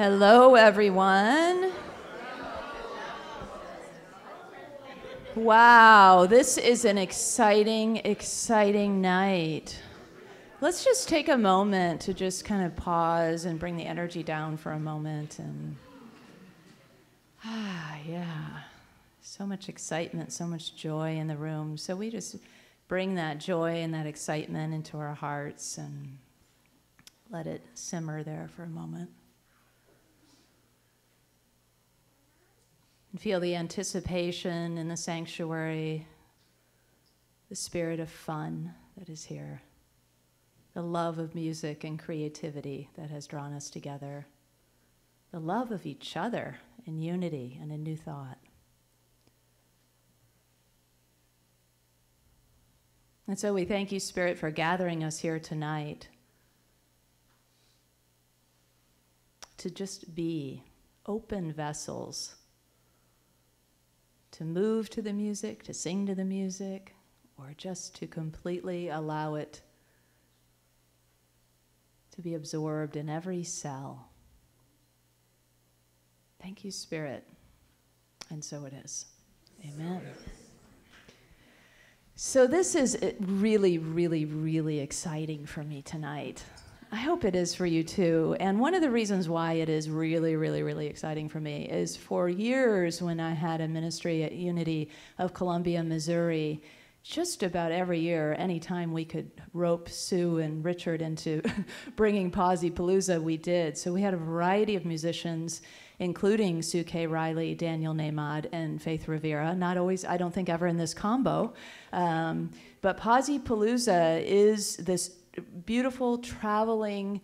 Hello, everyone. Wow, this is an exciting, exciting night. Let's just take a moment to just kind of pause and bring the energy down for a moment. And yeah, so much excitement, so much joy in the room. So we just bring that joy and that excitement into our hearts and let it simmer there for a moment. And feel the anticipation in the sanctuary, the spirit of fun that is here, the love of music and creativity that has drawn us together, the love of each other in unity and in new thought. And so we thank you, Spirit, for gathering us here tonight to just be open vessels, to move to the music, to sing to the music, or just to completely allow it to be absorbed in every cell. Thank you, Spirit. And so it is. Amen. So this is really, really, really exciting for me tonight. I hope it is for you too. And one of the reasons why it is really, really, really exciting for me is for years when I had a ministry at Unity of Columbia, Missouri, just about every year, anytime we could rope Sue and Richard into bringing PosiPalooza, we did. So we had a variety of musicians, including Sue Riley, Daniel Nahmod, and Faith Rivera. Not always, I don't think ever in this combo. But PosiPalooza is this beautiful traveling,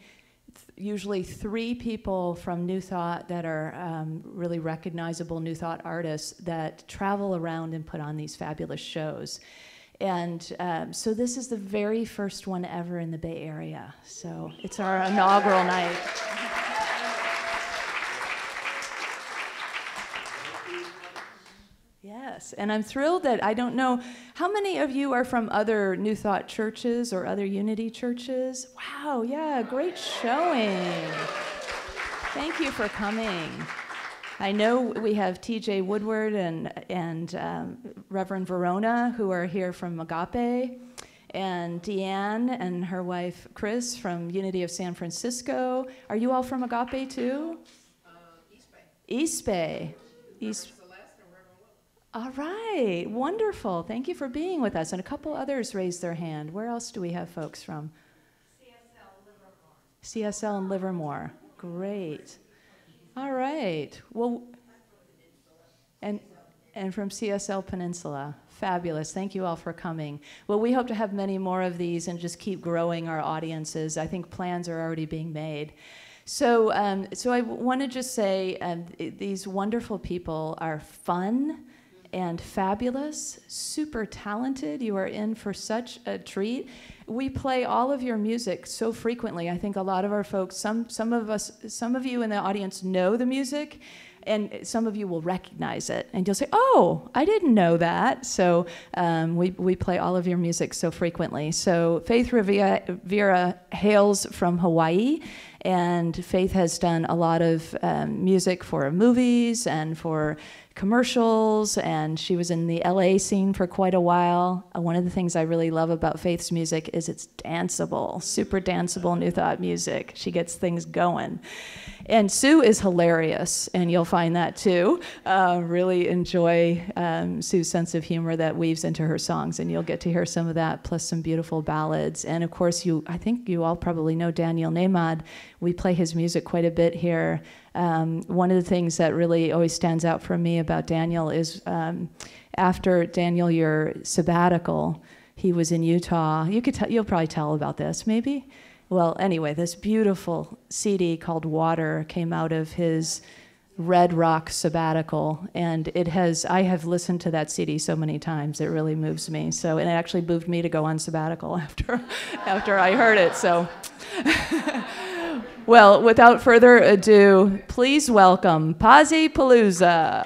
usually 3 people from New Thought that are really recognizable New Thought artists that travel around and put on these fabulous shows. And so this is the very first one ever in the Bay Area. So it's our inaugural night. Yes, and I'm thrilled that I don't know, how many of you are from other New Thought churches or other Unity churches? Wow, yeah, great showing. Thank you for coming. I know we have TJ Woodward and Reverend Verona who are here from Agape, and Deanne and her wife Chris from Unity of San Francisco. Are you all from Agape too? East Bay. East Bay. East. All right, wonderful. Thank you for being with us. And a couple others raised their hand. Where else do we have folks from? CSL and Livermore. Great. All right. Well, and from CSL Peninsula. Fabulous. Thank you all for coming. Well, we hope to have many more of these and just keep growing our audiences. I think plans are already being made. So I want to just say these wonderful people are fun and fabulous, super talented. You are in for such a treat. We play all of your music so frequently. I think a lot of our folks, some of you in the audience know the music, and some of you will recognize it, and you'll say, "Oh, I didn't know that." So we play all of your music so frequently. So Faith Rivera hails from Hawaii, and Faith has done a lot of music for movies and for commercials, and she was in the LA scene for quite a while. One of the things I really love about Faith's music is it's danceable, super danceable New Thought music. She gets things going. And Sue is hilarious, and you'll find that too. Really enjoy Sue's sense of humor that weaves into her songs, and you'll get to hear some of that, plus some beautiful ballads. And of course, I think you all probably know Daniel Nahmod. We play his music quite a bit here. One of the things that really always stands out for me about Daniel is after, Daniel, your sabbatical, he was in Utah. You'll probably tell about this, maybe? Well, anyway, this beautiful CD called Water came out of his Red Rock sabbatical, and I have listened to that CD so many times, it really moves me. So, and it actually moved me to go on sabbatical after I heard it, so. Well, without further ado, please welcome PosiPalooza.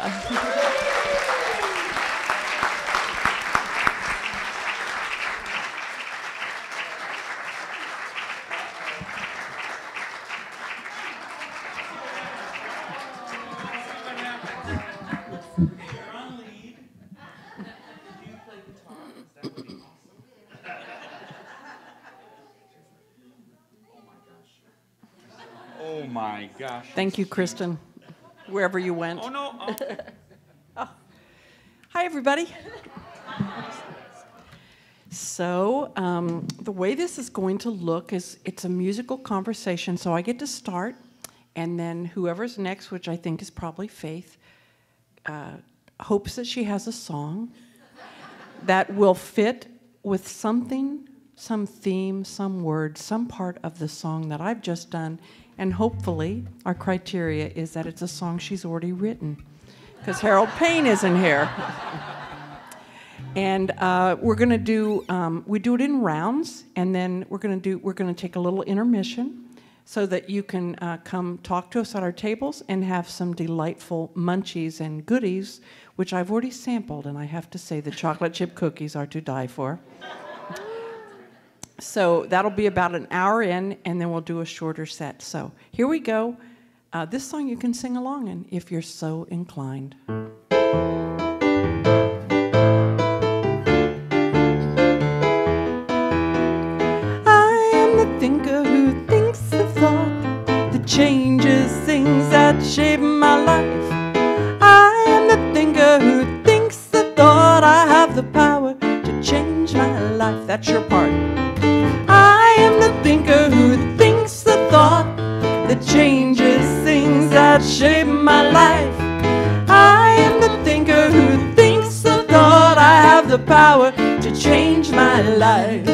on lead. If you play guitar, that would be awesome. Oh my gosh. Thank you, Kristen, wherever you went. Oh no. Oh. Oh. Hi, everybody. So the way this is going to look is it's a musical conversation. So I get to start, and then whoever's next, which I think is probably Faith, hopes that she has a song that will fit with something, some theme, some word, some part of the song that I've just done. And hopefully our criteria is that it's a song she's already written, because Harold Payne isn't here. And we're going to do, we do it in rounds, and then we're going to take a little intermission so that you can come talk to us at our tables and have some delightful munchies and goodies, which I've already sampled, and I have to say the chocolate chip cookies are to die for. So that'll be about an hour in, and then we'll do a shorter set. So here we go. This song you can sing along in if you're so inclined. Thinker who thinks the thought that changes things that shape my life. I am the thinker who thinks the thought I have the power to change my life. That's your part. I am the thinker who thinks the thought that changes things that shape my life. I am the thinker who thinks the thought I have the power to change my life.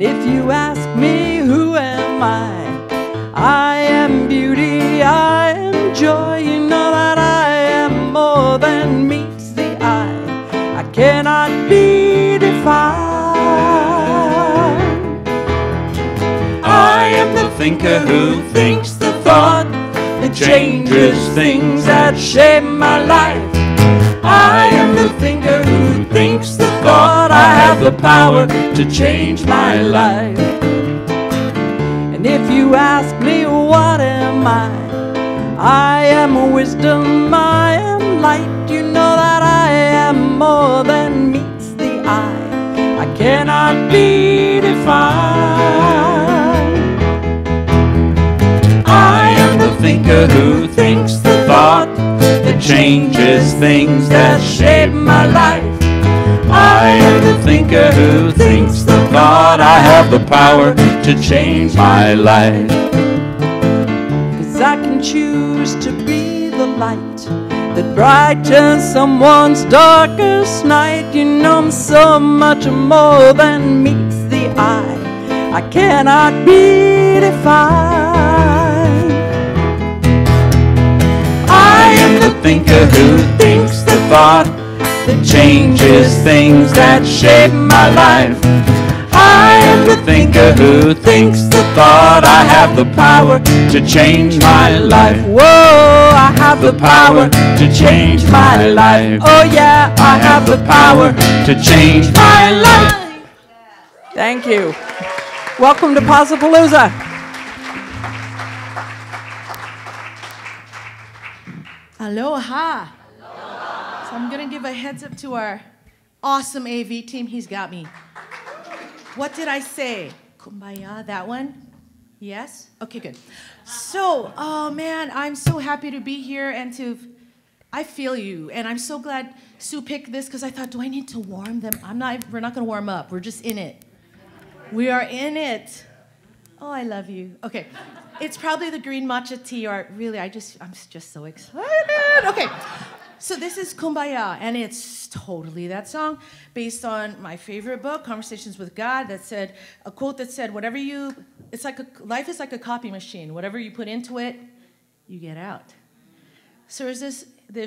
If you ask me who am I am beauty, I am joy. You know that I am more than meets the eye. I cannot be defined. I am the thinker who thinks the thought that changes things that shape my life. I am the thinker who thinks the thought I have the power to change my life. And if you ask me what am I am wisdom, I am light. You know that I am more than meets the eye. I cannot be defined. I am the thinker who thinks the thought that changes things that shape my life. I am the thinker who thinks the thought I have the power to change my life. 'Cause I can choose to be the light that brightens someone's darkest night. You know I'm so much more than meets the eye. I cannot be defined. I am the thinker who thinks the thought that changes things that shape my life. I am the thinker who thinks the thought I have the power to change my life. Whoa, I have the power to change my life. Oh yeah, I have the power to change my life. Thank you. Welcome to PosiPalooza. Aloha. So I'm going to give a heads up to our awesome AV team. He's got me. What did I say? Kumbaya, that one? Yes? Okay, good. So, oh man, I'm so happy to be here and I feel you. And I'm so glad Sue picked this because I thought, do I need to warm them? We're not going to warm up. We're just in it. We are in it. Oh, I love you. Okay. It's probably the green matcha tea, or really, I'm just so excited. Okay. So this is Kumbaya, and it's totally that song based on my favorite book, Conversations with God, that said, a quote that said, life is like a copy machine. Whatever you put into it, you get out. So there's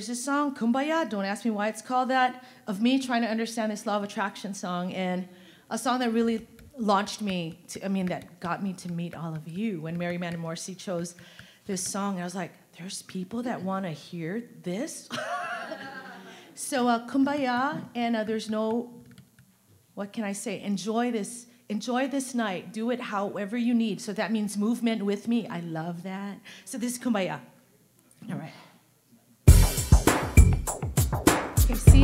this song, Kumbaya, don't ask me why it's called that, of me trying to understand this law of attraction song, and a song that really launched me, that got me to meet all of you. When Mary Man and Morrissey chose this song, I was like, there's people that want to hear this? So Kumbaya, and there's no, what can I say? Enjoy this night. Do it however you need. So that means movement with me. I love that. So this is Kumbaya. All right.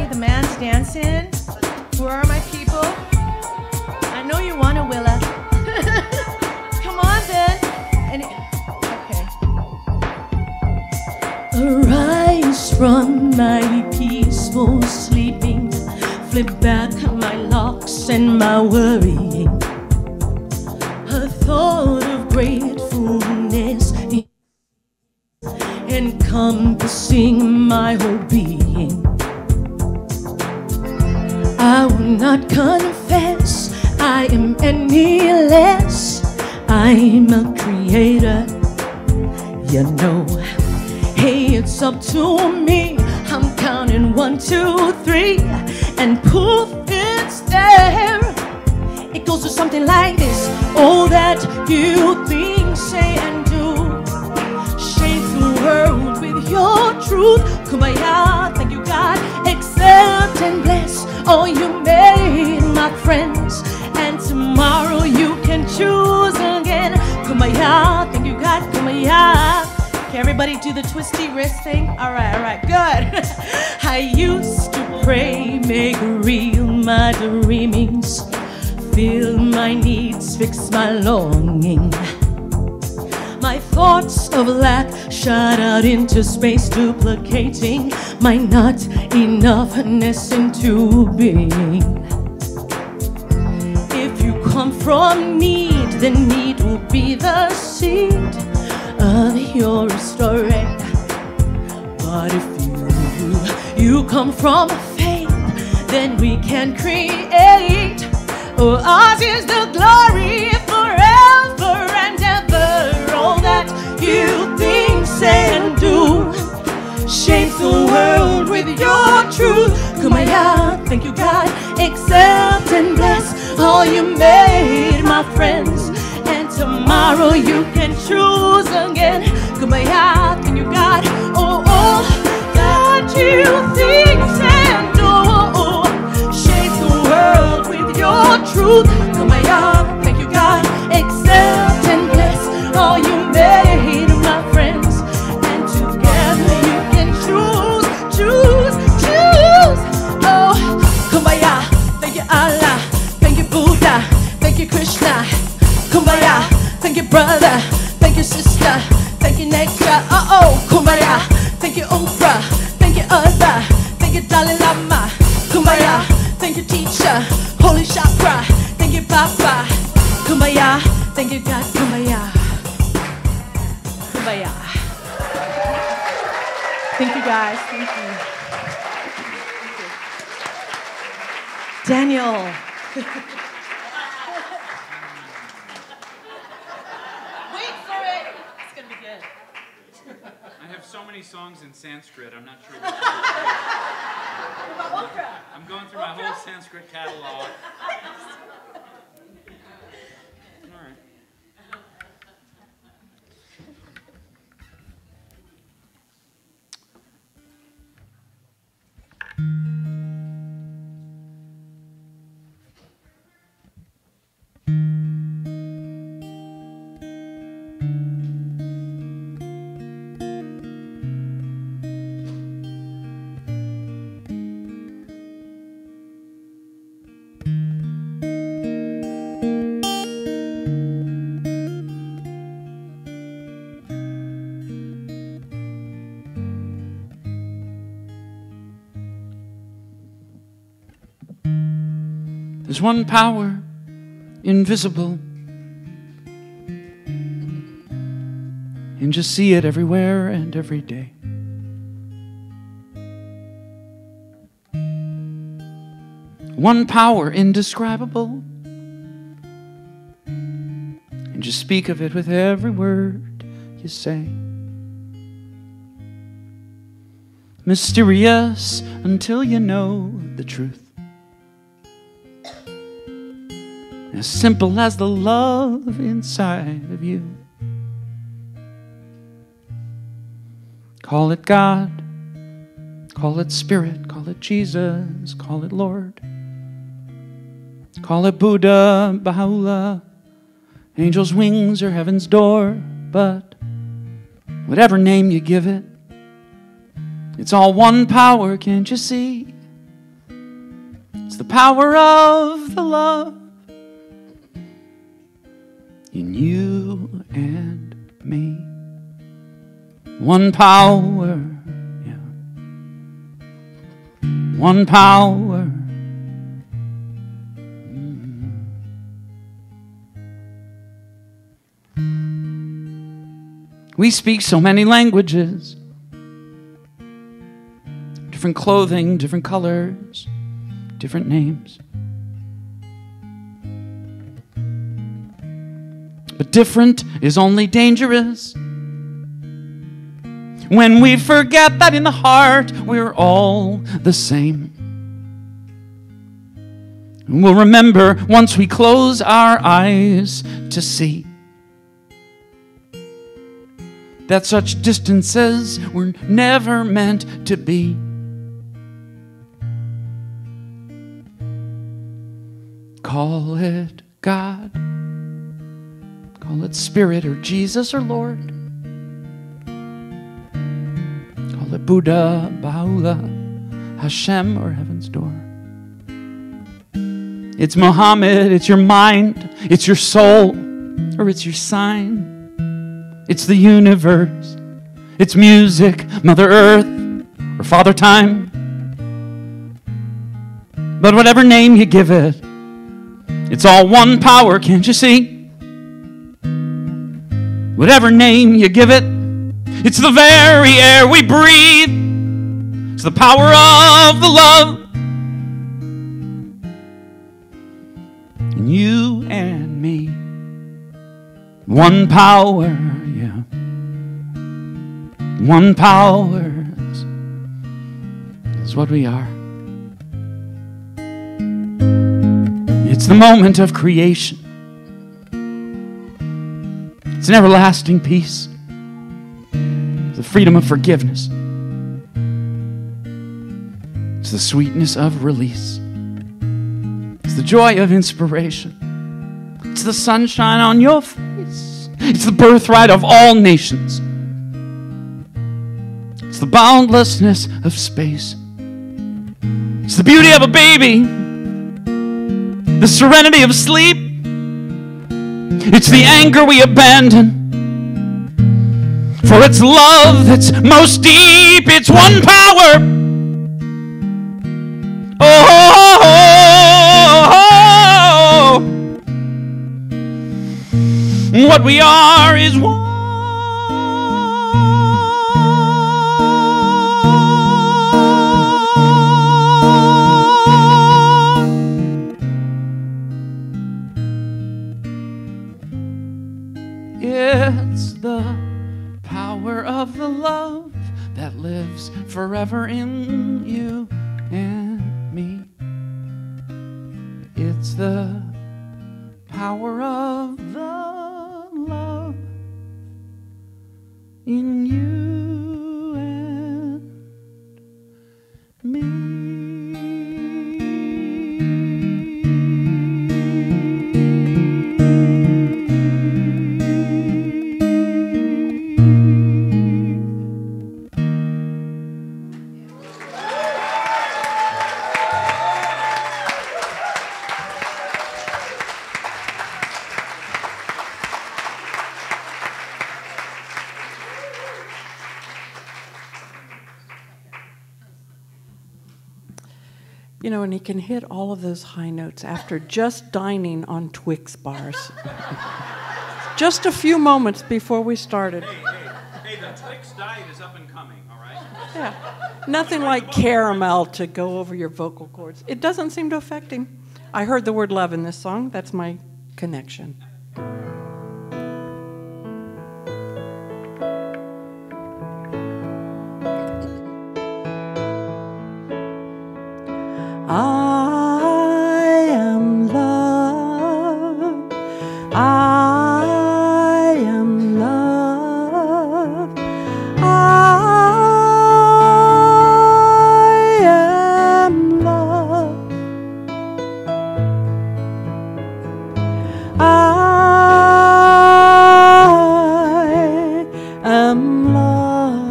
The man's dancing. Where are my people? I know you want to, Willa. Come on then. Okay. Arise from my peaceful sleeping. Flip back my locks and my worrying. A thought of gratefulness encompassing my whole being. I will not confess I am any less. I'm a creator, you know. Hey, it's up to me. I'm counting 1, 2, 3, and poof, it's there. It goes to something like this. All that you think, say, and do, shape the world with your truth. Kumbaya, thank you God, accept and bless all you made, my friends. And tomorrow you can choose again. Kumbaya, thank you God, kumbaya. Can everybody do the twisty wrist thing? All right, good. I used to pray, make real my dreamings, fill my needs, fix my longing. My thoughts of lack shot out into space, duplicating my not enoughness into being. If you come from need, then need will be the seed of your restoring. But if you come from faith, then we can create. Oh, ours is the glory forever and ever. All that you think, say, and do, shape the world with your truth. Kumbaya, thank you God, accept and bless all you made, my friends. And tomorrow you can choose again. Kumbaya, thank you God, oh, that you think and do, shape the world with your truth. Kumbaya, thank you God, accept and bless all you made, my friends. And together you can choose. Oh, Kumbaya, thank you Allah, thank you Buddha, thank you Krishna. Kumbaya, thank you brother, thank you sister, thank you nature. Kumbaya, thank you Oprah, thank you Eartha, thank you Dalai Lama. Kumbaya, thank you teacher, holy chakra, thank you Papa. Kumbaya, thank you God, kumbaya. Kumbaya. Thank you guys, thank you. Daniel. I have so many songs in Sanskrit, I'm not sure which one. I'm going through my whole Sanskrit catalog. All right. There's one power, invisible, and just see it everywhere and every day. One power, indescribable, and just speak of it with every word you say. Mysterious until you know the truth. As simple as the love inside of you. Call it God, call it Spirit, call it Jesus, call it Lord. Call it Buddha, Baha'u'llah, angel's wings or heaven's door. But whatever name you give it, it's all one power, can't you see? power of the love in you and me. One power, yeah. One power. We speak so many languages, different clothing, different colors, different names. But different is only dangerous when we forget that in the heart we're all the same. And we'll remember once we close our eyes to see that such distances were never meant to be. Call it God, call it Spirit or Jesus or Lord. Call it Buddha, Baha'u'llah, Hashem or Heaven's Door. It's Muhammad, it's your mind, it's your soul, or it's your sign. It's the universe, it's music, Mother Earth, or Father Time. But whatever name you give it, it's all one power, can't you see? Whatever name you give it, it's the very air we breathe. It's the power of the love in you and me. One power, yeah. One power is what we are. It's the moment of creation. It's an everlasting peace. It's the freedom of forgiveness. It's the sweetness of release. It's the joy of inspiration. It's the sunshine on your face. It's the birthright of all nations. It's the boundlessness of space. It's the beauty of a baby, the serenity of sleep. It's the anger we abandon, for it's love that's most deep. It's one power. Oh, what we are is one. It's the power of the love that lives forever in you and me. It's the power of the love in you and me. You know, and he can hit all of those high notes after just dining on Twix bars. Just a few moments before we started. Hey, the Twix diet is up and coming, all right? Yeah, nothing like caramel to go over your vocal cords. It doesn't seem to affect him. I heard the word love in this song. That's my connection. I am love. I am love. I am love. I am love.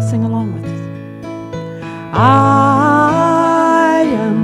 Sing along with us. I am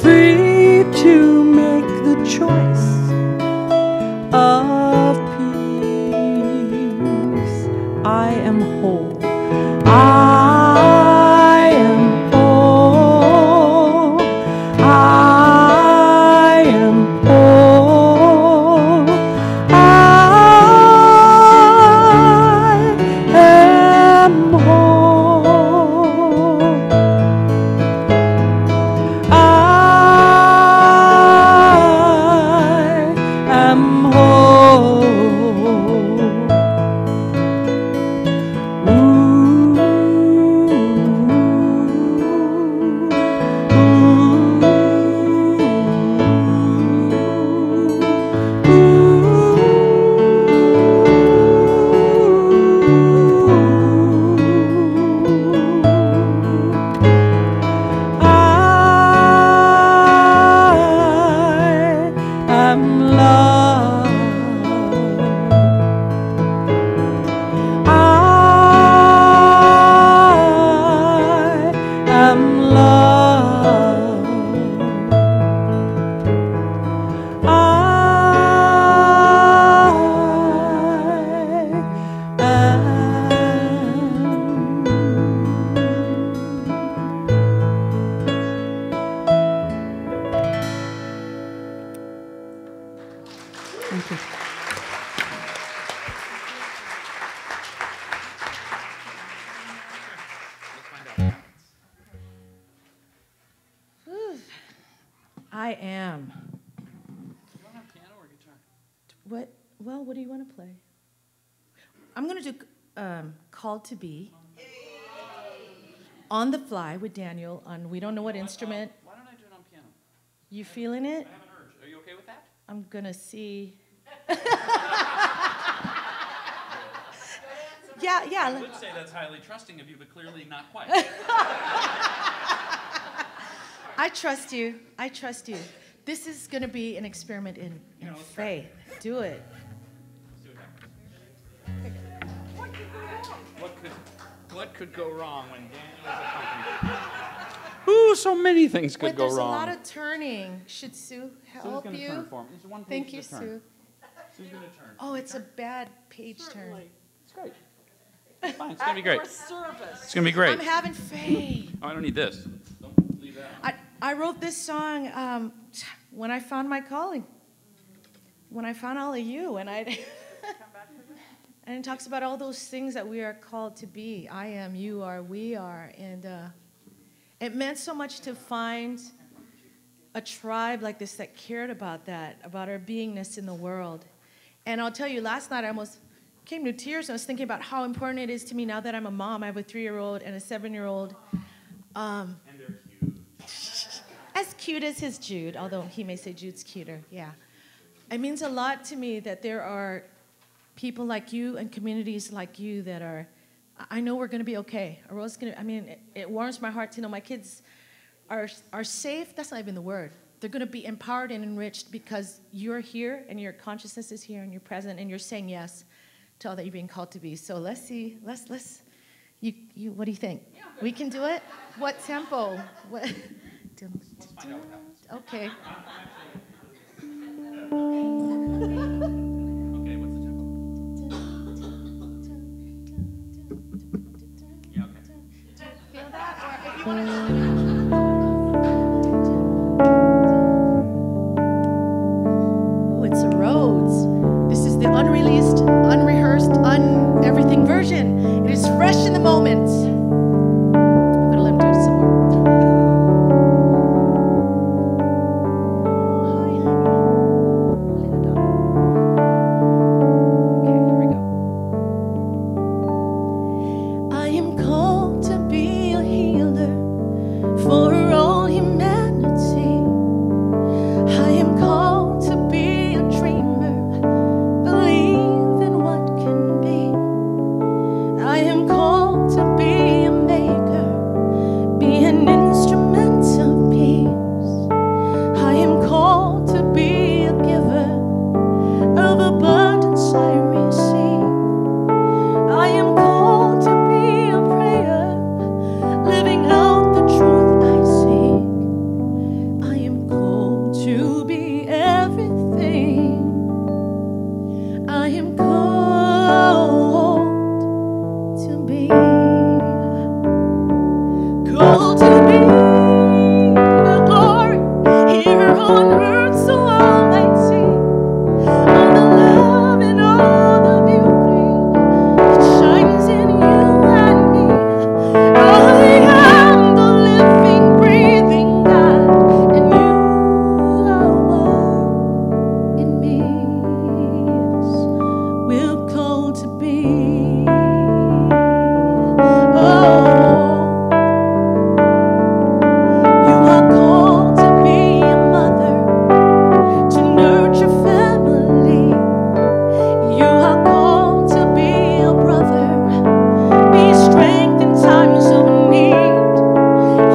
free to make the choice of peace. I am whole. I am whole. I am whole. I am whole. I am whole. I am. You want to have piano or guitar? What? Well, what do you want to play? I'm going to do Called to Be. On the fly with Daniel on we don't know what instrument. Why don't I do it on piano? You feeling it? I have an urge. Are you okay with that? I'm going to see. Yeah. I would say that's highly trusting of you, but clearly not quite. I trust you. I trust you. This is going to be an experiment in faith. Do it. What could go wrong when Daniel is accompanied? Ooh, so many things could go There's wrong. a lot of turning. Should Sue help Sue's you? Turn for me. There's one Thank page you, to turn. Sue. Sue's going to turn. Oh, it's a bad page turn. It's great. It's fine. It's going to be great. It's going to be great. I'm having faith. Oh, I don't need this. Don't leave that. I wrote this song when I found my calling. When I found all of you, and it talks about all those things that we are called to be. I am, you are, we are, and it meant so much to find a tribe like this that cared about that, about our beingness in the world. And I'll tell you, last night I almost came to tears. I was thinking about how important it is to me now that I'm a mom. I have a 3-year-old and a 7-year-old. And they're cute. As cute as his Jude, although he may say Jude's cuter, yeah. It means a lot to me that there are people like you and communities like you that are, I know we're going to be okay. It warms my heart to know my kids are safe. That's not even the word. They're going to be empowered and enriched because you're here and your consciousness is here and you're present and you're saying yes to all that you're being called to be. So let's see. Let's. You. What do you think? Yeah, we can do it. What tempo? What? Let's find out what happens. Okay. Okay, what's the tempo? Yeah, okay. Feel that? Or if you want to. Oh, it's the Rhodes. This is the unreleased, unrehearsed, everything version. It is fresh in the moment. I'm gonna let him do it some more. on earth so all might see all the love and all the beauty that shines in you and me. I am the living, breathing God, and you are one in me. Yes, we're called to be. Oh, you are called to be a mother, to nurture family. You are called to be a brother, be strength in times of need.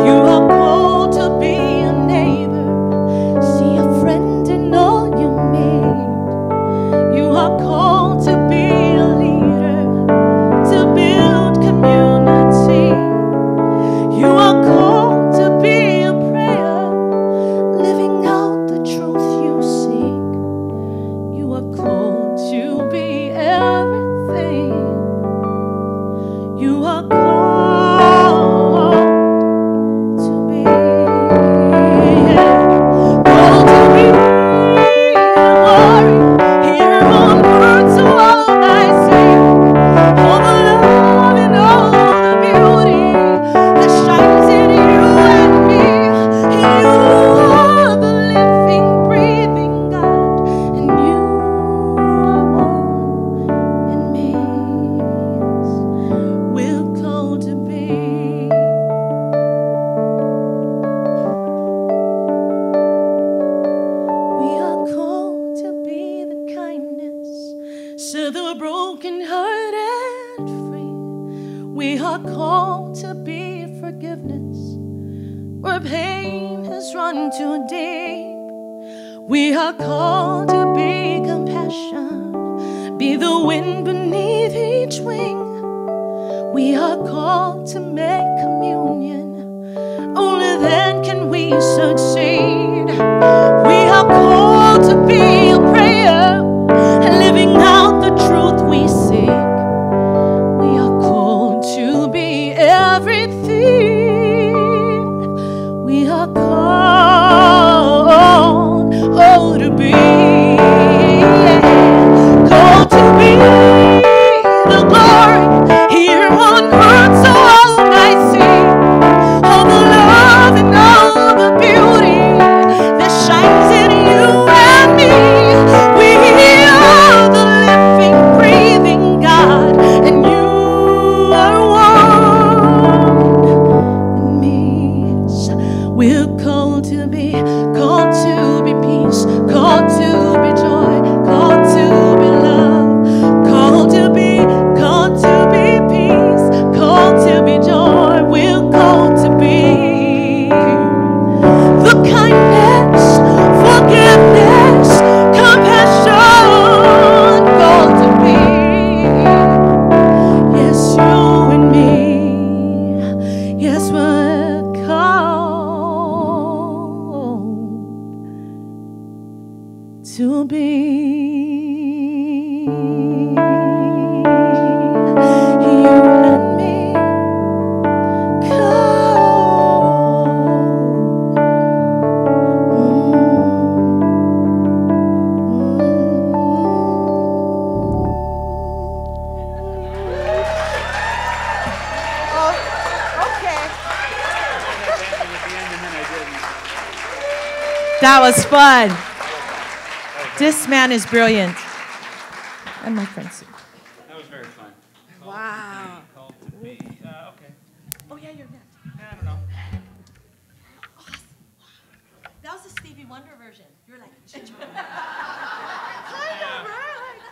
You are called to be a neighbor, see a friend in all you need. You are called to be a leader, to build community. You are called to be a prayer, living out the truth you seek. You are called to be everything. You are called to be, called to be the glory here on earth so all I see. All the love and all the beauty that shines in you and me. You are the living, breathing God, and you are one in me. Yes, we're called to be. We are called to be the kindness, set the broken hearted free. We are called to be forgiveness, where pain has run too deep. We are called to be compassion, be the wind beneath each wing. We are called to make communion, only then can we succeed. We are called to be a prayer, living out the truth we seek. We are called to be everything. We are called, oh, to be, called to be the glory here on earth so all might see. All the love and all the beauty that shines in you and me. We are the living, breathing God, and you are one in me. Yes, we're called to be peace, called to be joy, called to be love, called to be peace, called to be joy. We're called to be the kindness, forgiveness, compassion, called to be. Yes, you and me. Yes, we're called to be. You and me. That was fun. This man is brilliant. And my friend Sue. That was very fun. Wow. Called to be. Okay. Oh yeah, you're next. I don't know. That was the Stevie Wonder version. You're like,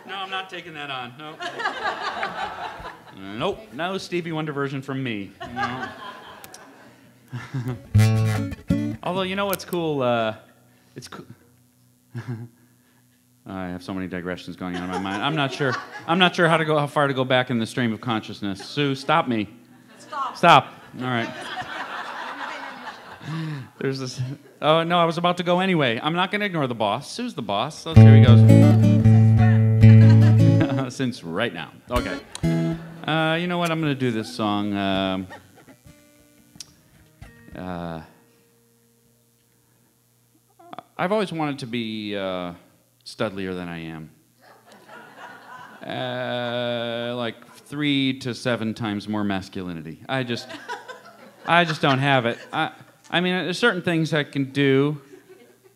No, I'm not taking that on. Nope. Nope. No Stevie Wonder version from me. No. Although, you know what's cool? It's cool. I have so many digressions going on in my mind. I'm not sure how far to go back in the stream of consciousness. Sue, stop me. Stop. All right. There's this. Oh no, I was about to go anyway. I'm not going to ignore the boss. Sue's the boss. So here he goes. Since right now. Okay. You know what? I'm going to do this song. I've always wanted to be studlier than I am. Like 3 to 7 times more masculinity. I just don't have it. I mean, there's certain things I can do,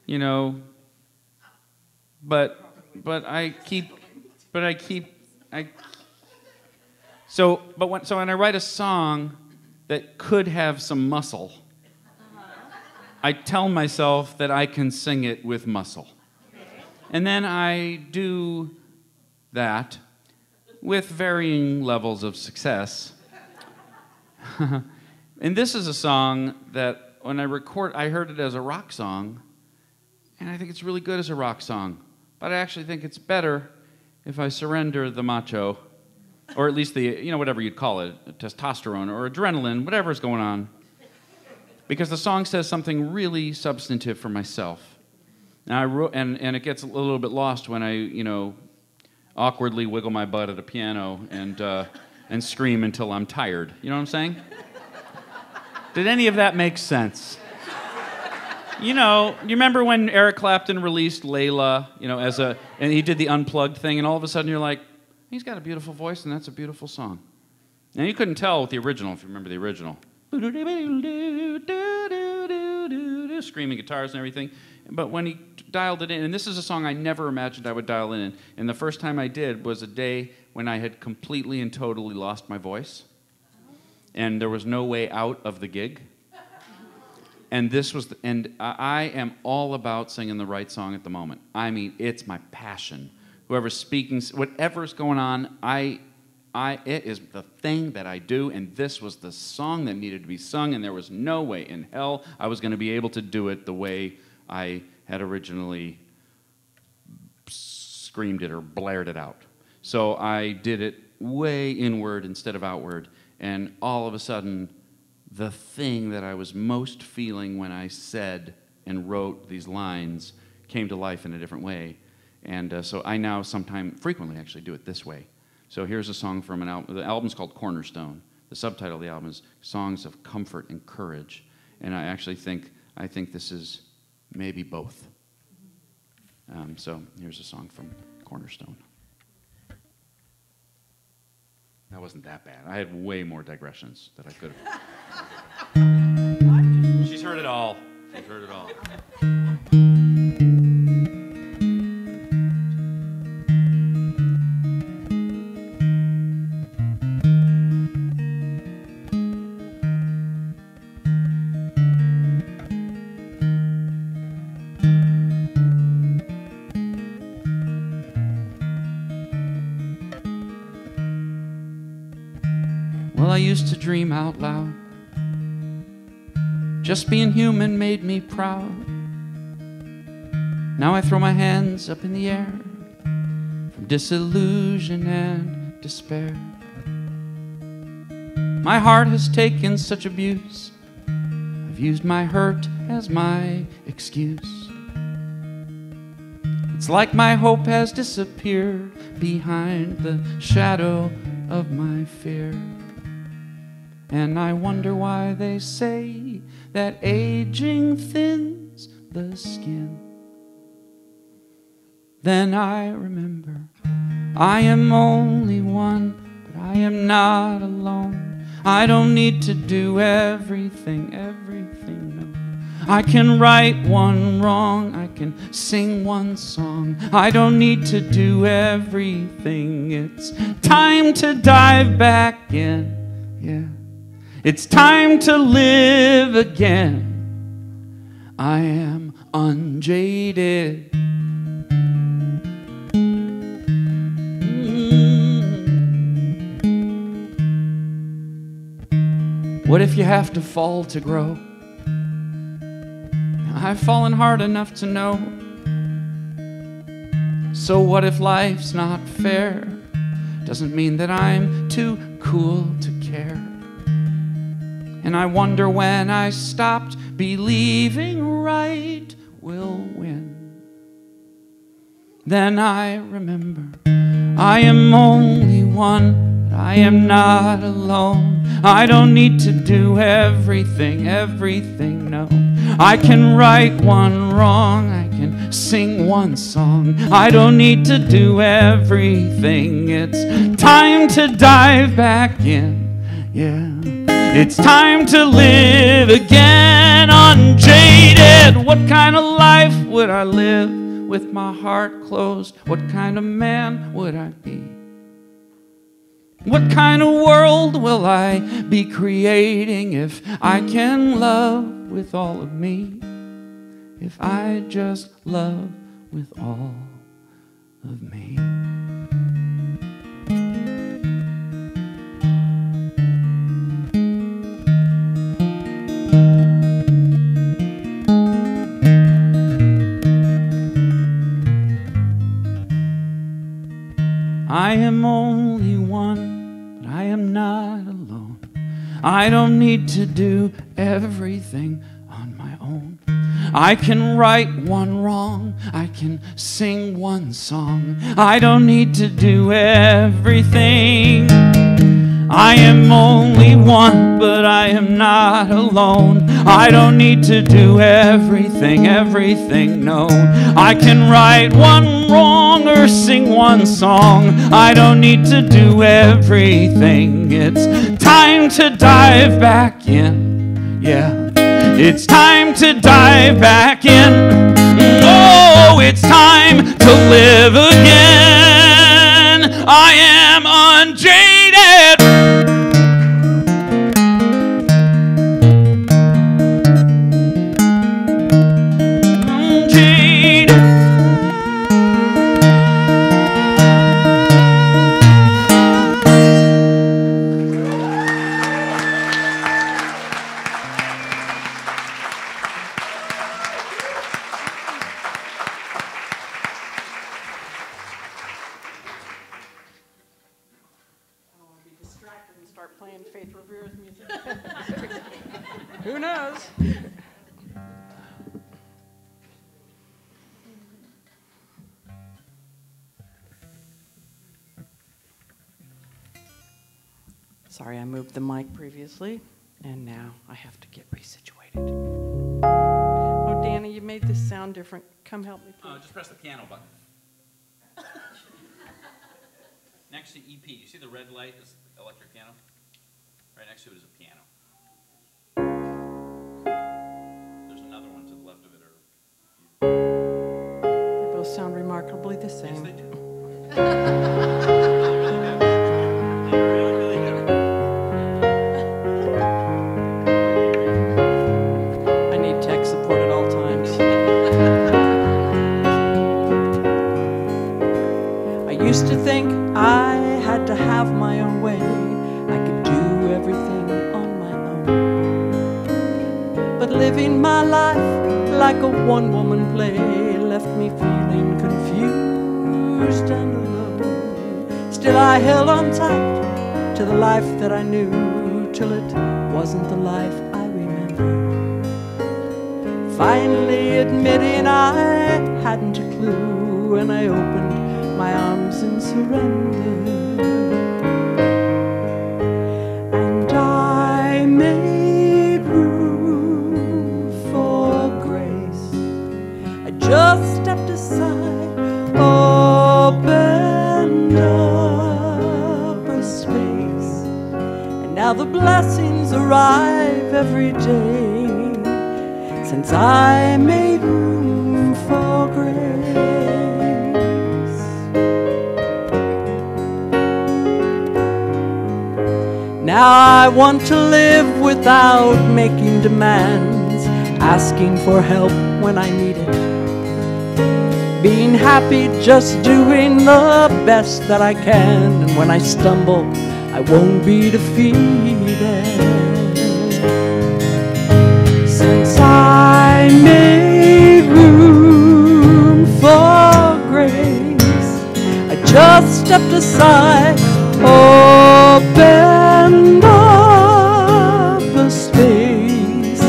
you know, but when I write a song that could have some muscle, I tell myself that I can sing it with muscle. And then I do that with varying levels of success. And this is a song that when I heard it as a rock song, and I think it's really good as a rock song. But I actually think it's better if I surrender the macho, or at least the, you know, whatever you'd call it, testosterone or adrenaline, whatever's going on. Because the song says something really substantive for myself. And it gets a little bit lost when I, you know, awkwardly wiggle my butt at a piano and scream until I'm tired. You know what I'm saying? Did any of that make sense? You know, you remember when Eric Clapton released Layla, you know, and he did the unplugged thing, and all of a sudden you're like, he's got a beautiful voice, and that's a beautiful song. And you couldn't tell with the original, if you remember the original. Screaming guitars and everything. But when he dialed it in, and this is a song I never imagined I would dial in, and the first time I did was a day when I had completely and totally lost my voice, and there was no way out of the gig. And I am all about singing the right song at the moment. I mean, it's my passion. Whoever's speaking, whatever's going on, it is the thing that I do, and this was the song that needed to be sung, and there was no way in hell I was going to be able to do it the way I had originally screamed it or blared it out. So I did it way inward instead of outward, and all of a sudden, the thing that I was most feeling when I said and wrote these lines came to life in a different way. And so I now frequently actually do it this way. So here's a song from an album. The album's called Cornerstone. The subtitle of the album is Songs of Comfort and Courage. And I actually think this is maybe both. So here's a song from Cornerstone. That wasn't that bad. I had way more digressions that I could have. She's heard it all. She's heard it all. Well, I used to dream out loud. Just being human made me proud. Now I throw my hands up in the air from disillusion and despair. My heart has taken such abuse. I've used my hurt as my excuse. It's like my hope has disappeared behind the shadow of my fear. And I wonder why they say that aging thins the skin. Then I remember I am only one, but I am not alone. I don't need to do everything, no. I can right one wrong, I can sing one song. I don't need to do everything. It's time to dive back in, yeah. It's time to live again. I am unjaded. What if you have to fall to grow? I've fallen hard enough to know. So what if life's not fair? Doesn't mean that I'm too cool to care. And I wonder when I stopped believing right will win. Then I remember I am only one, but I am not alone. I don't need to do everything, no. I can right one wrong, I can sing one song. I don't need to do everything. It's time to dive back in, yeah. It's time to live again, unjaded. What kind of life would I live with my heart closed? What kind of man would I be? What kind of world will I be creating if I can love with all of me? If I just love with all of me. I am only one, but I am not alone. I don't need to do everything on my own. I can right one wrong, I can sing one song. I don't need to do everything. I am only one, but I am not alone. I don't need to do everything, no. I can right one wrong or sing one song. I don't need to do everything. It's time to dive back in, yeah. It's time to dive back in. Oh, it's time to live again. I am unjaded. Who knows? Sorry, I moved the mic previously, and now I have to get resituated. Oh, Danny, you made this sound different. Come help me, please. Just press the piano button. Next to EP, you see the red light is electric piano? Right next to it is a piano. There's another one to the left of it. They both sound remarkably the same. Yes, they do. They really, really do. I need tech support at all times. I used to think I had to have my own way. I could do everything on my own. But living my life like a one-woman play left me feeling confused and alone. Still I held on tight to the life that I knew, till it wasn't the life I remembered. Finally admitting I hadn't a clue, and I opened my arms in surrender. And I made room for grace. I just stepped aside, opened up a space. And now the blessings arrive every day, since I made room for grace. Now I want to live without making demands, asking for help when I need it, being happy just doing the best that I can, and when I stumble, I won't be defeated. Since I made room for grace, I just stepped aside, opened up a space.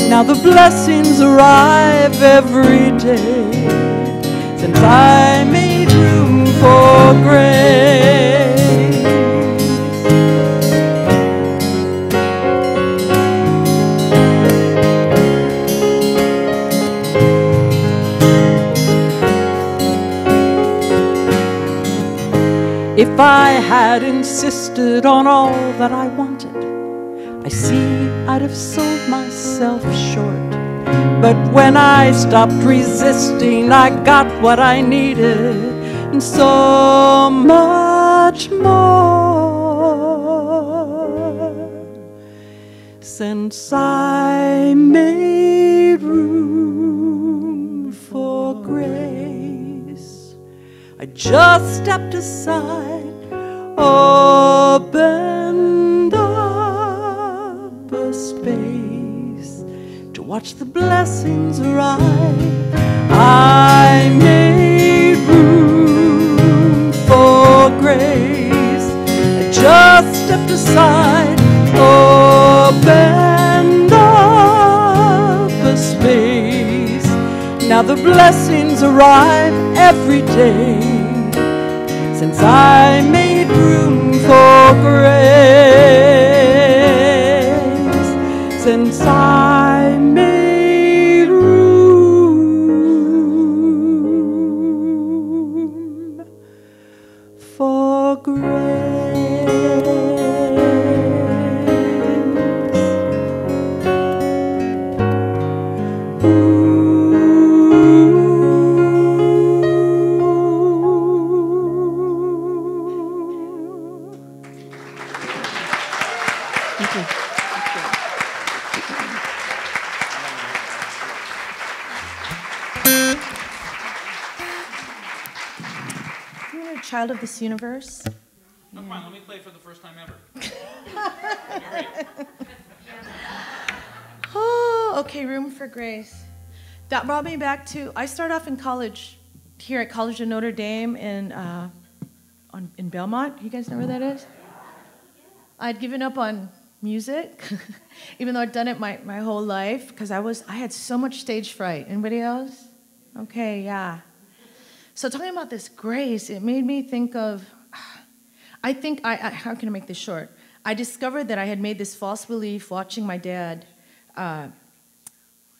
Now the blessings arrive every day, since I made room for grace. If I had insisted on all that I wanted, I see I'd have sold myself short. But when I stopped resisting, I got what I needed and so much more. Since I made room for grace, I just stepped aside, opened up a space to watch the blessings arrive. I made room for grace. I just stepped aside, opened up a space. Now the blessings arrive every day since I made room for grace. Since I made room for grace. Child of this universe. No, come on, let me play for the first time ever. Oh, okay, room for grace. That brought me back to, I started off in college, here at College of Notre Dame in Belmont. You guys know where that is? I'd given up on music, even though I'd done it my whole life, because I had so much stage fright. Anybody else? Okay, yeah. So talking about this grace, it made me think of, how can I make this short? I discovered that I had made this false belief watching my dad,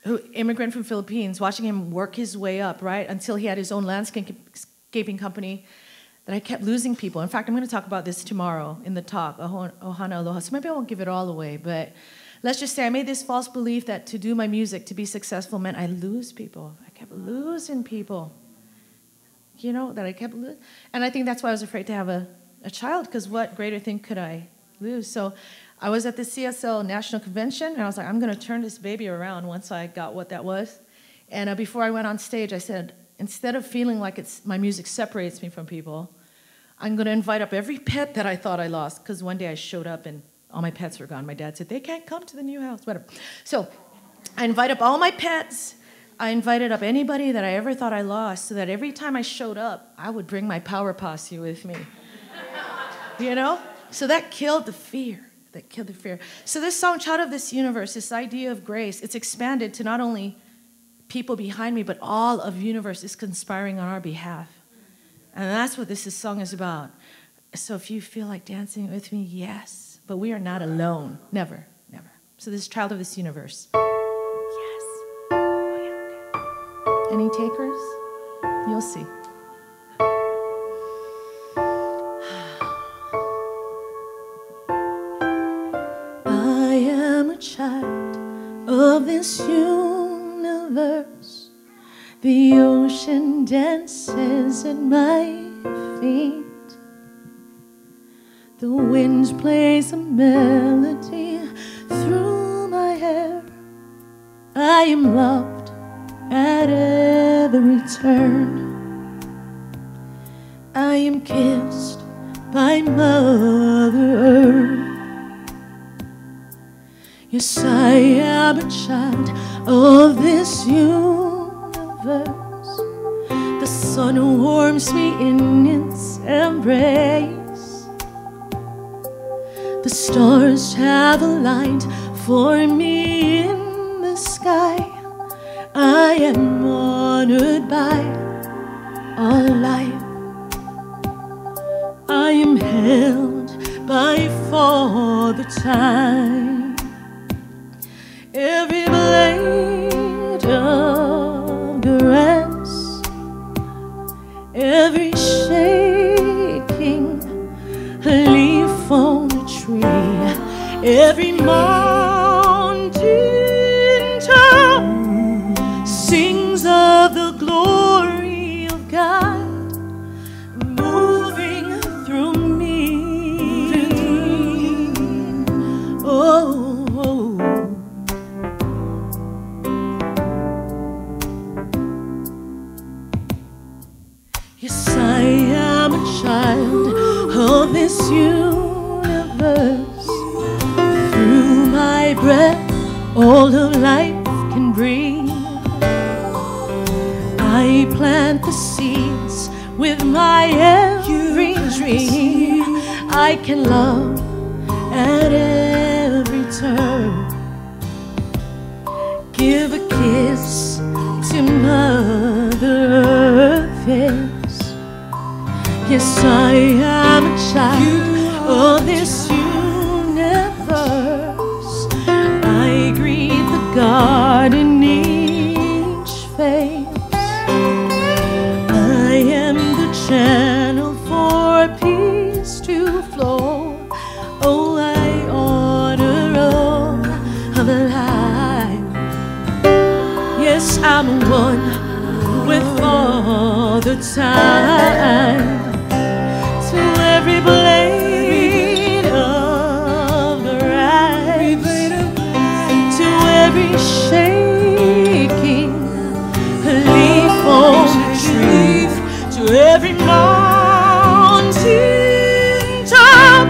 who immigrant from Philippines, watching him work his way up, right, until he had his own landscaping company, that I kept losing people. In fact, I'm going to talk about this tomorrow in the talk, Ohana Aloha. So maybe I won't give it all away, but let's just say I made this false belief that to do my music, to be successful, meant I lose people. I kept losing people. You know, that I kept losing. And I think that's why I was afraid to have a child, because what greater thing could I lose? So I was at the CSL National Convention, and I was like, I'm going to turn this baby around once I got what that was. And before I went on stage, I said, instead of feeling like my music separates me from people, I'm going to invite up every pet that I thought I lost, because one day I showed up and all my pets were gone. My dad said, they can't come to the new house, whatever. So I invite up all my pets. I invited up anybody that I ever thought I lost, so that every time I showed up, I would bring my power posse with me. You know? So that killed the fear. So this song, Child of this Universe, this idea of grace, it's expanded to not only people behind me, but all of universe is conspiring on our behalf. And that's what this song is about. So if you feel like dancing with me, yes. But we are not alone. Never, never. So this is Child of this Universe. Any takers? You'll see. I am a child of this universe. The ocean dances at my feet. The wind plays a melody through my hair. I am loved at every turn. I am kissed by Mother Earth. Yes, I am a child of this universe. The sun warms me in its embrace. The stars have aligned for me in the sky. I am honored by all life. I am held by Father Time. Every blade of grass, every shaking universe. Through my breath, all of life can breathe. I plant the seeds with my every dream. I can love at every turn. Give a kiss to Mother Earth, yes. Yes, I am a child of this universe. I greet the God in each face. I am the channel for peace to flow. Oh, I order all of life. Yes, I'm one with all the time. To every blade of grass, to every shaking leaf on the tree, to every mountain top,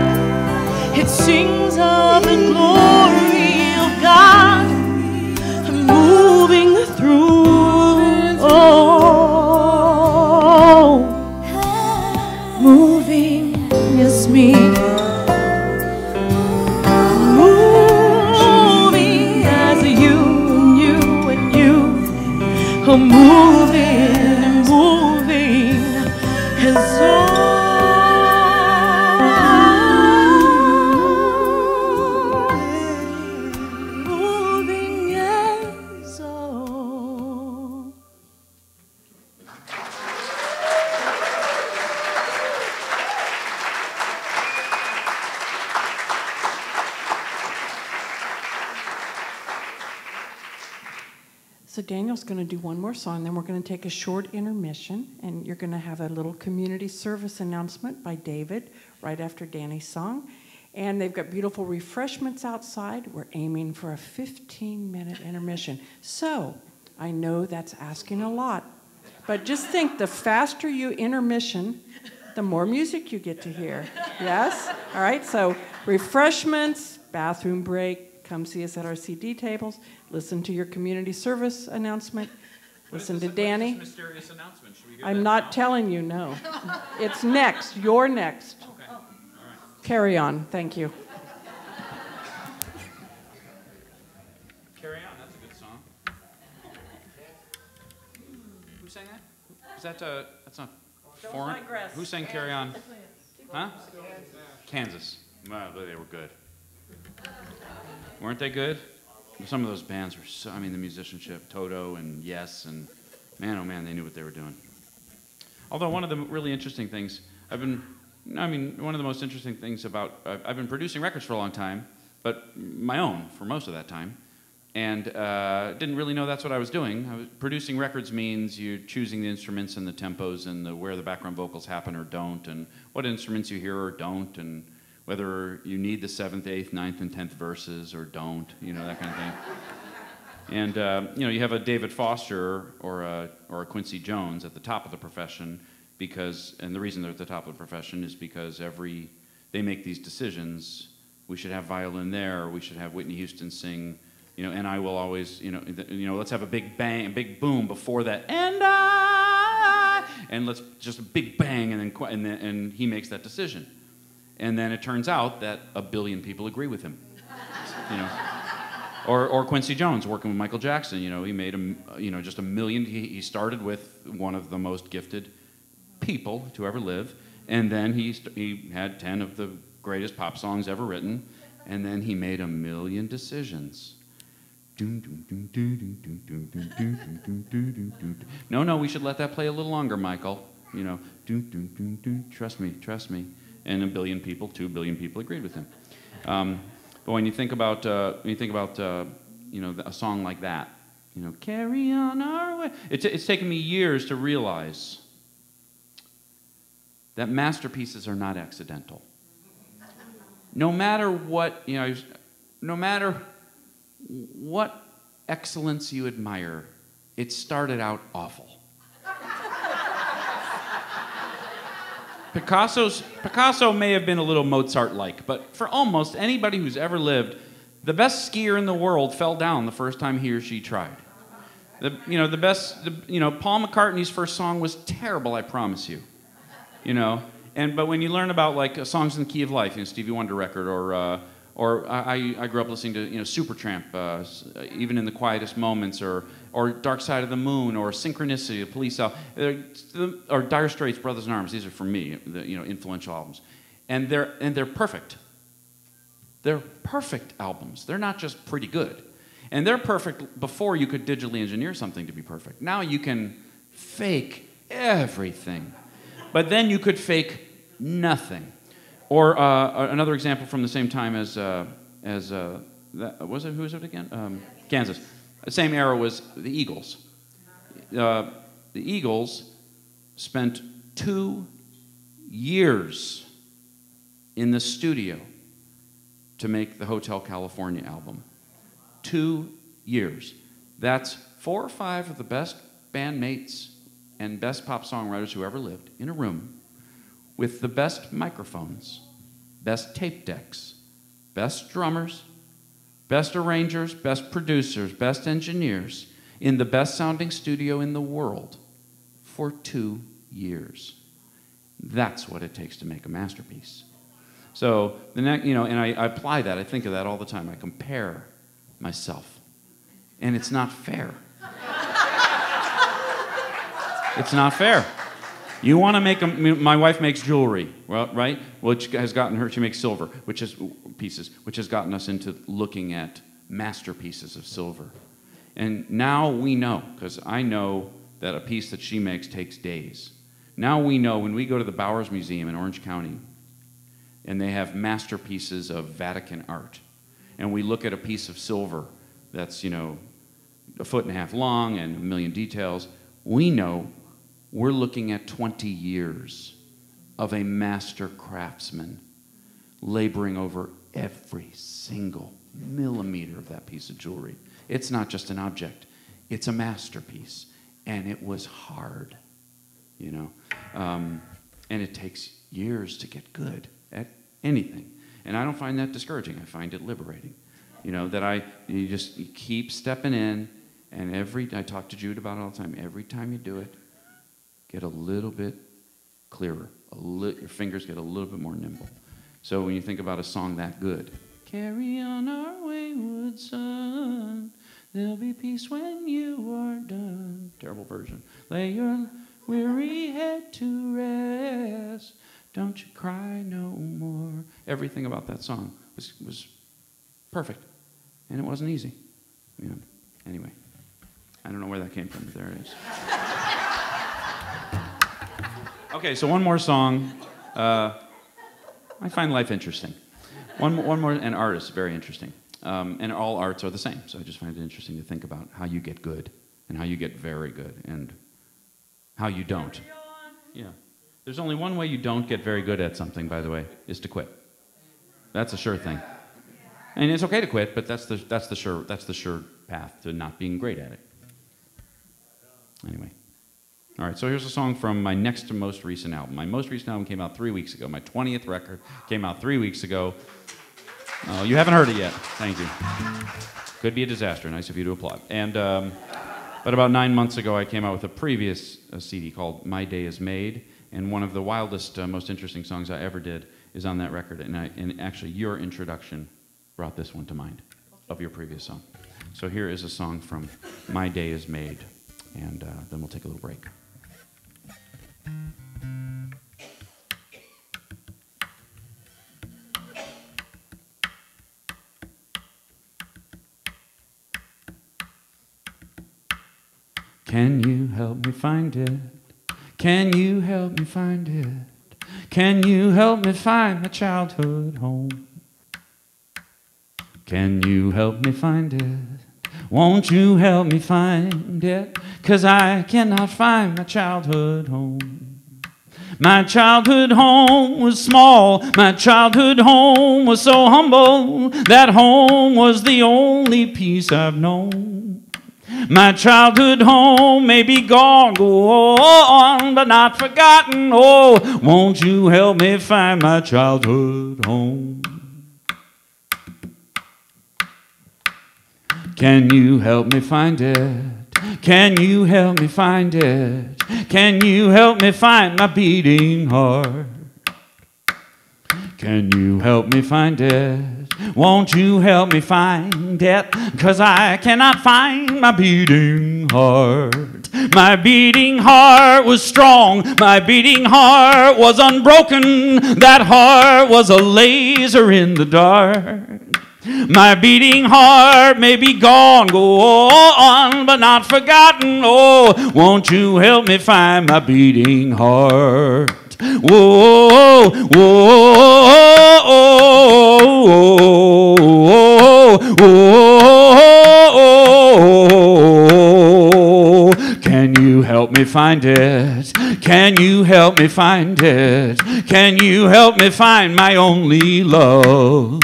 it sings of the glory of God moving through. Oh, moving, yes, me. Moving as you and you and you. Oh, moving and moving as moving as all. So Daniel's going to do one more song, then we're going to take a short intermission, and you're going to have a little community service announcement by David right after Danny's song. And they've got beautiful refreshments outside. We're aiming for a 15-minute intermission. So I know that's asking a lot, but just think, the faster you intermission, the more music you get to hear. Yes? All right, so refreshments, bathroom break, come see us at our CD tables, listen to your community service announcement, listen to Danny. What is this mysterious announcement? Should we hear I'm that not now? telling you, no. It's next. You're next. Okay. All right. Carry on. Thank you. Carry on. That's a good song. Who sang that? Is that that's not foreign? Who sang Carry On? Huh? Kansas. Wow, they were good. Weren't they good? Some of those bands were so, I mean, the musicianship, Toto and Yes, and man, oh man, they knew what they were doing. Although one of the really interesting things, one of the most interesting things about, I've been producing records for a long time, but my own for most of that time, and didn't really know that's what I was doing. Producing records means you're choosing the instruments and the tempos and where the background vocals happen or don't, and what instruments you hear or don't, and whether you need the 7th, 8th, 9th, and 10th verses or don't, that kind of thing. And you have a David Foster or a Quincy Jones at the top of the profession and the reason they're at the top of the profession is because they make these decisions. We should have violin there, or we should have Whitney Houston sing, and I will always, let's have a big bang, a big boom before that, and let's just a big bang, and he makes that decision. And then it turns out that 1 billion people agree with him, Or Quincy Jones working with Michael Jackson. He made just 1 million. He started with one of the most gifted people to ever live, and then he had 10 of the greatest pop songs ever written, and then he made 1 million decisions. No, we should let that play a little longer, Michael. Trust me. And 1 billion people, 2 billion people agreed with him. But when you think about a song like that, carry on our way. It's taken me years to realize that masterpieces are not accidental. No matter what, no matter what excellence you admire, it started out awful. Picasso may have been a little Mozart-like, but for almost anybody who's ever lived, the best skier in the world fell down the first time he or she tried. Paul McCartney's first song was terrible, I promise you. But when you learn about like songs in the key of life, Stevie Wonder record, or I grew up listening to Supertramp, even in the quietest moments, or Dark Side of the Moon, or Synchronicity, the Police album, or Dire Straits, Brothers in Arms. These are for me, influential albums, and they're perfect. They're perfect albums. They're not just pretty good, and they're perfect before you could digitally engineer something to be perfect. Now you can fake everything, but then you could fake nothing. Or another example from the same time as who was it again? Kansas. The same era was the Eagles. The Eagles spent 2 years in the studio to make the Hotel California album. 2 years. That's 4 or 5 of the best bandmates and best pop songwriters who ever lived in a room with the best microphones, best tape decks, best drummers, best arrangers, best producers, best engineers in the best sounding studio in the world for 2 years. That's what it takes to make a masterpiece. So the next, and I apply that. I think of that all the time. I compare myself, and it's not fair. It's not fair. You want to make my wife makes jewelry, right? Which has gotten her. She makes silver, which has gotten us into looking at masterpieces of silver. And now we know, because I know that a piece that she makes takes days. Now we know when we go to the Bowers Museum in Orange County, and they have masterpieces of Vatican art, and we look at a piece of silver that's, 1.5 feet long and 1 million details, we know we're looking at 20 years of a master craftsman laboring over every single millimeter of that piece of jewelry. It's not just an object, it's a masterpiece, and it was hard, and it takes years to get good at anything. And I don't find that discouraging. I find it liberating. You keep stepping in, and I talk to Jude about it all the time. Every time you do it, get a little bit clearer. Your fingers get a little bit more nimble. So when you think about a song that good, carry on our wayward son, there'll be peace when you are done. Terrible version. Lay your weary head to rest. Don't you cry no more. Everything about that song was perfect, and it wasn't easy. Anyway, I don't know where that came from, but there it is. Okay, so one more song. I find life interesting. One more, and art is very interesting. And all arts are the same, so I just find it interesting to think about how you get good, and how you get very good, and how you don't. Yeah. There's only one way you don't get very good at something, by the way, is to quit. That's a sure thing. And it's okay to quit, but that's the sure path to not being great at it. Anyway. All right, so here's a song from my next to most recent album. My most recent album came out 3 weeks ago. My 20th record came out 3 weeks ago. Oh, you haven't heard it yet. Thank you. Could be a disaster. Nice of you to applaud. And but about 9 months ago, I came out with a previous CD called My Day Is Made, and one of the wildest, most interesting songs I ever did is on that record. And actually, your introduction brought this one to mind of your previous song. So here is a song from My Day Is Made, and then we'll take a little break. Can you help me find it? Can you help me find it? Can you help me find my childhood home? Can you help me find it? Won't you help me find it? 'Cause I cannot find my childhood home. My childhood home was small. My childhood home was so humble. That home was the only peace I've known. My childhood home may be gone, go on, but but not forgotten. Oh, won't you help me find my childhood home? Can you help me find it? Can you help me find it? Can you help me find my beating heart? Can you help me find it? Won't you help me find it? 'Cause I cannot find my beating heart. My beating heart was strong. My beating heart was unbroken. That heart was a laser in the dark. My beating heart may be gone, go on, but not forgotten. Oh, won't you help me find my beating heart? Whoa, whoa, whoa, whoa. Can you help me find it? Can you help me find it? Can you help me find my only love?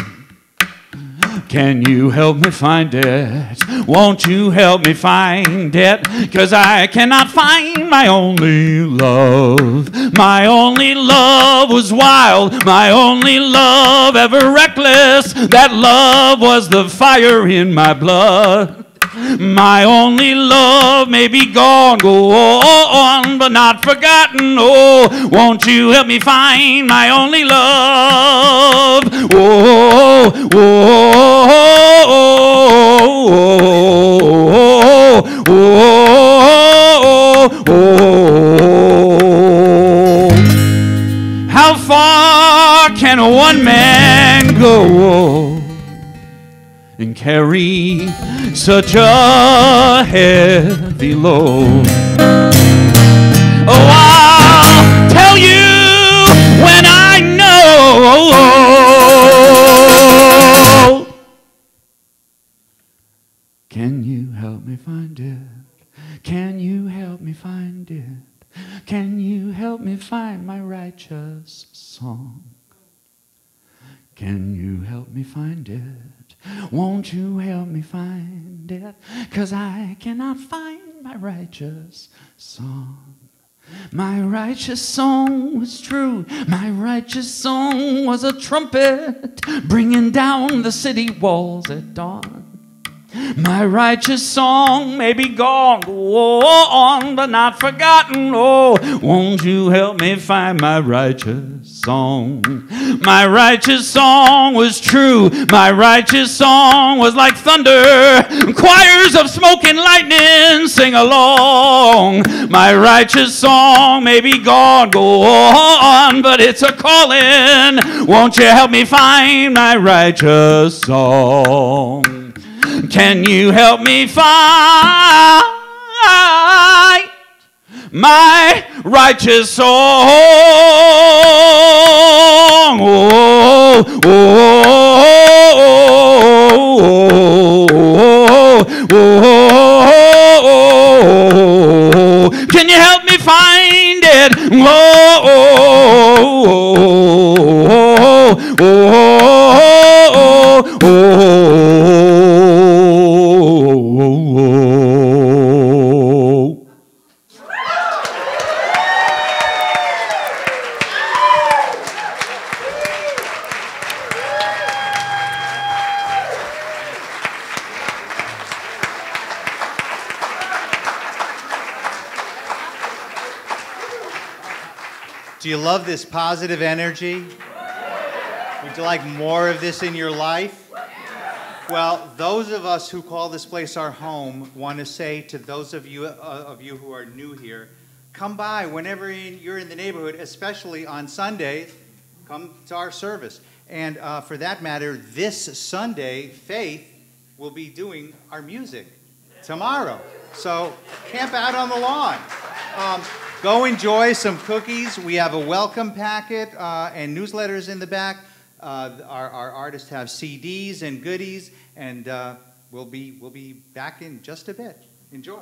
Can you help me find it? Won't you help me find it? 'Cause I cannot find my only love. My only love was wild. My only love ever reckless. That love was the fire in my blood. My only love may be gone, go on, but not forgotten. Oh, won't you help me find my only love? Oh, oh, oh, oh, oh. How far can one man go and carry such a heavy load? Oh, I'll tell you when I know. Can you help me find it? Can you help me find it? Can you help me find my righteous song? Can you help me find it? Won't you help me find it? 'Cause I cannot find my righteous song. My righteous song was true. My righteous song was a trumpet bringing down the city walls at dawn. My righteous song may be gone, go on, but not forgotten. Oh, won't you help me find my righteous song? My righteous song was true. My righteous song was like thunder. Choirs of smoke and lightning sing along. My righteous song may be gone, go on, but it's a calling. Won't you help me find my righteous song? Can you help me find my righteous song? Oh, oh, oh, oh, can you help me find it? Oh, oh, Do you love this positive energy? Would you like more of this in your life? Well, those of us who call this place our home want to say to those of you who are new here, come by whenever you're in the neighborhood, especially on Sundays. Come to our service. And for that matter, this Sunday, Faith will be doing our music tomorrow. So camp out on the lawn. Go enjoy some cookies. We have a welcome packet and newsletters in the back. Our artists have CDs and goodies, and we'll be back in just a bit. Enjoy.